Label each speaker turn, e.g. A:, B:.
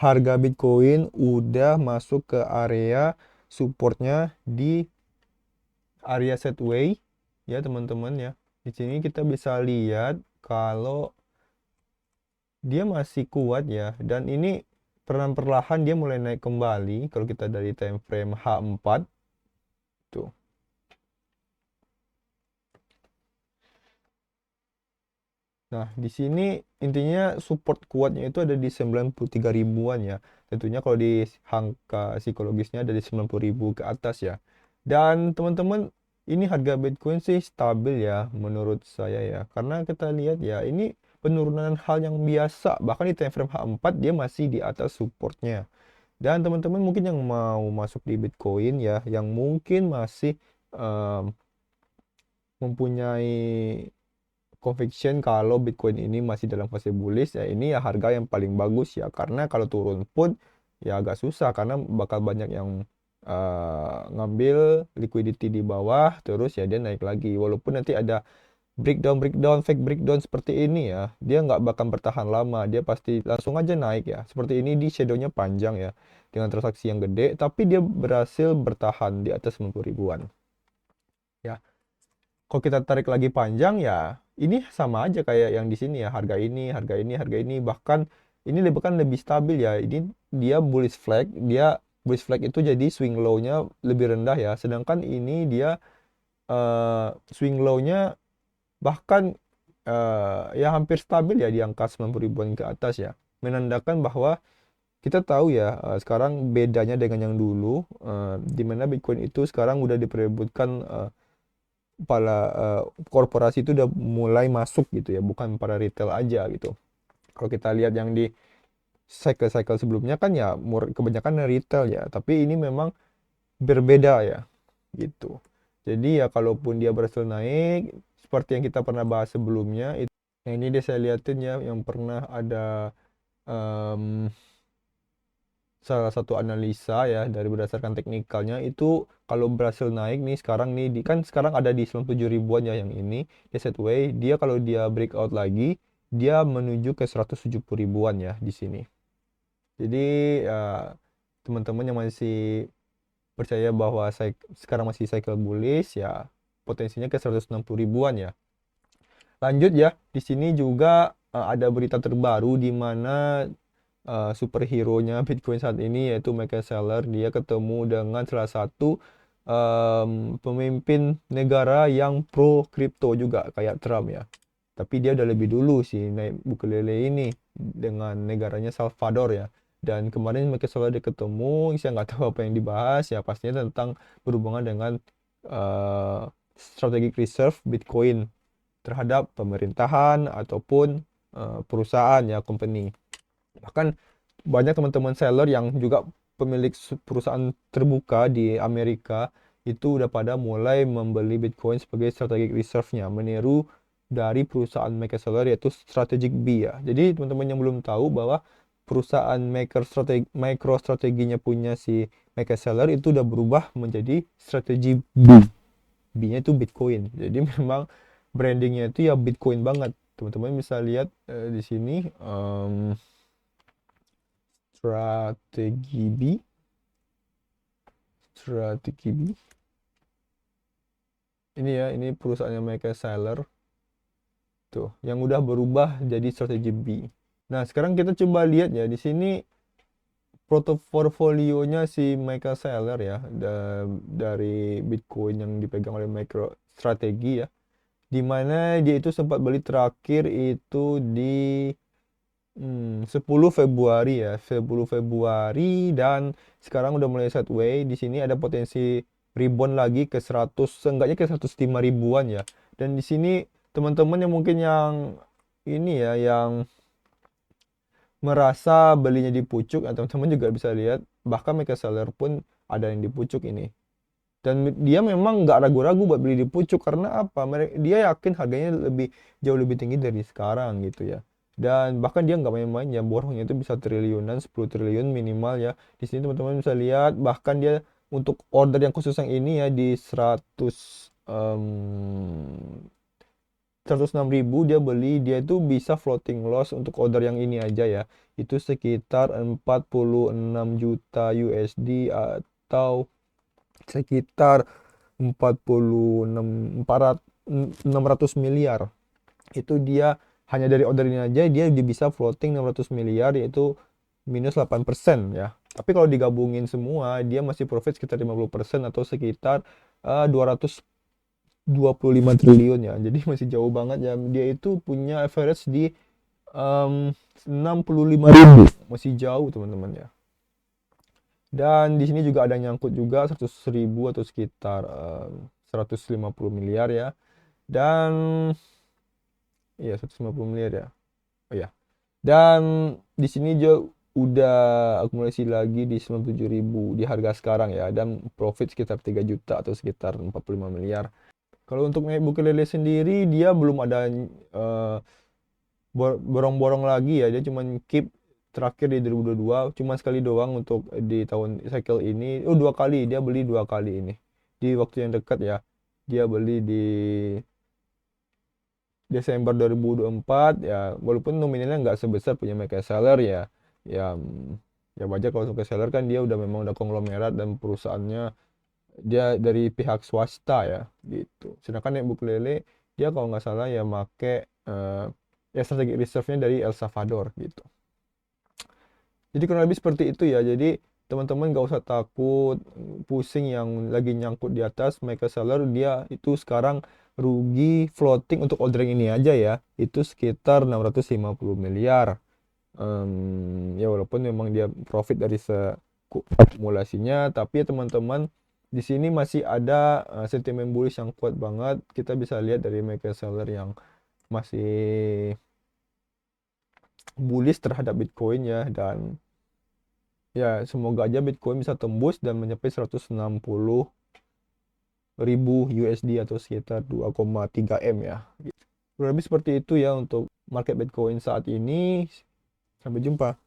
A: harga Bitcoin udah masuk ke area supportnya di area sideways ya teman-teman ya. Di sini kita bisa lihat kalau dia masih kuat ya, dan ini perlahan-perlahan dia mulai naik kembali kalau kita dari time frame H4 tuh. Nah, di sini intinya support kuatnya itu ada di 93 ribuan ya. Tentunya kalau di angka psikologisnya ada di 90 ribu ke atas ya. Dan teman-teman, ini harga Bitcoin sih stabil ya menurut saya ya. Karena kita lihat ya, ini penurunan hal yang biasa. Bahkan di time frame H4 dia masih di atas supportnya. Dan teman-teman mungkin yang mau masuk di Bitcoin ya, yang mungkin masih em, mempunyai conviction kalau Bitcoin ini masih dalam fase bullish ya, ini ya harga yang paling bagus ya, karena kalau turun pun ya agak susah karena bakal banyak yang ngambil liquidity di bawah, terus ya dia naik lagi walaupun nanti ada breakdown breakdown fake breakdown seperti ini ya, dia nggak bakal bertahan lama, dia pasti langsung aja naik ya. Seperti ini di shadownya panjang ya, dengan transaksi yang gede tapi dia berhasil bertahan di atas 90 ribuan ya. Kalau kita tarik lagi panjang ya, ini sama aja kayak yang di sini ya, harga ini, harga ini, harga ini, bahkan ini bahkan lebih stabil ya. Ini dia bullish flag, dia bullish flag itu jadi swing low-nya lebih rendah ya. Sedangkan ini dia swing low-nya bahkan ya hampir stabil ya di angka 90 ribuan ke atas ya. Menandakan bahwa kita tahu ya, sekarang bedanya dengan yang dulu, di mana Bitcoin itu sekarang udah diperebutkan para korporasi itu udah mulai masuk gitu ya, bukan para retail aja gitu. Kalau kita lihat yang di cycle-cycle sebelumnya kan ya kebanyakan retail ya, tapi ini memang berbeda ya gitu. Jadi ya kalaupun dia berhasil naik seperti yang kita pernah bahas sebelumnya itu, nah ini dia saya liatin ya, yang pernah ada em, salah satu analisa ya dari berdasarkan teknikalnya itu, kalau berhasil naik nih sekarang nih kan sekarang ada di 97 ribuan ya, yang ini dia setway, dia kalau dia breakout lagi dia menuju ke 170 ribuan ya di sini. Jadi ya, teman-teman yang masih percaya bahwa saya sekarang masih cycle bullish ya, potensinya ke 160 ribuan ya. Lanjut ya, di sini juga ada berita terbaru di mana superhero-nya Bitcoin saat ini yaitu Michael Saylor, dia ketemu dengan salah satu pemimpin negara yang pro kripto juga kayak Trump ya. Tapi dia udah lebih dulu sih naik Bukele ini dengan negaranya Salvador ya. Dan kemarin Michael Saylor dia ketemu, saya nggak tahu apa yang dibahas ya, pastinya tentang berhubungan dengan strategic reserve Bitcoin terhadap pemerintahan ataupun perusahaan ya, company. Bahkan banyak teman-teman seller yang juga pemilik perusahaan terbuka di Amerika itu udah pada mulai membeli Bitcoin sebagai strategic reserve-nya, meniru dari perusahaan maker seller yaitu Strategic B ya. Jadi teman-teman yang belum tahu bahwa perusahaan micro strateginya punya si maker seller itu udah berubah menjadi strategi B. B-nya itu Bitcoin. Jadi memang brandingnya itu ya Bitcoin banget. Teman-teman bisa lihat di sini strategi B, strategi B. Ini ya, ini perusahaannya Michael Saylor tuh, yang udah berubah jadi strategi B. Nah, sekarang kita coba lihat ya di sini portofolionya si Michael Saylor ya, dari Bitcoin yang dipegang oleh MicroStrategy ya. Di mana dia itu sempat beli terakhir itu di 10 Februari ya, 10 Februari, dan sekarang udah mulai sideways. Di sini ada potensi rebound lagi ke 100, seenggaknya ke 105 ribuan ya. Dan di sini teman-teman yang mungkin yang ini ya, yang merasa belinya di pucuk, atau teman-teman juga bisa lihat bahkan mereka seller pun ada yang di pucuk ini. Dan dia memang nggak ragu-ragu buat beli di pucuk karena apa? Dia yakin harganya jauh lebih tinggi dari sekarang gitu ya. Dan bahkan dia nggak main-main ya, borongnya itu bisa triliunan, 10 triliun minimal ya. Di sini teman-teman bisa lihat bahkan dia untuk order yang khusus yang ini ya di 100 106.000 dia beli, dia itu bisa floating loss untuk order yang ini aja ya. Itu sekitar 46 juta USD atau sekitar 600 miliar. Itu dia hanya dari order ini aja dia bisa floating 600 miliar, yaitu minus 8% ya. Tapi kalau digabungin semua dia masih profit sekitar 50% atau sekitar 225 triliun ya. Jadi masih jauh banget ya. Dia itu punya average di 65.000. Masih jauh teman-teman ya. Dan di sini juga ada nyangkut juga 100.000 atau sekitar 150 miliar ya. Dan iya 150 miliar ya. Oh ya. Dan di sini juga udah akumulasi lagi di 97.000 di harga sekarang ya, dan profit sekitar 3 juta atau sekitar 45 miliar. Kalau untuk MacBook Lele sendiri dia belum ada borong-borong lagi ya, dia cuman keep terakhir di 2022 cuma sekali doang untuk di tahun cycle ini. Oh, 2 kali dia beli, 2 kali ini di waktu yang dekat ya. Dia beli di Desember 2024 ya, walaupun nominalnya nggak sebesar punya Michael Saylor ya. Ya ya wajar kalau untuk seller kan dia udah memang udah konglomerat dan perusahaannya dia dari pihak swasta ya gitu. Sedangkan yang Buklele dia kalau nggak salah ya make ya strategic reserve-nya dari El Salvador gitu. Jadi kurang lebih seperti itu ya. Jadi teman-teman nggak usah takut pusing yang lagi nyangkut di atas Michael Saylor. Dia itu sekarang rugi floating untuk ordering ini aja ya itu sekitar 650 miliar. Ya walaupun memang dia profit dari akumulasinya, tapi ya teman-teman di sini masih ada sentimen bullish yang kuat banget. Kita bisa lihat dari Michael Saylor yang masih bullish terhadap Bitcoin ya, dan ya semoga aja Bitcoin bisa tembus dan mencapai 160.000 USD atau sekitar 2,3 M ya. Kurang lebih seperti itu ya untuk market Bitcoin saat ini. Sampai jumpa.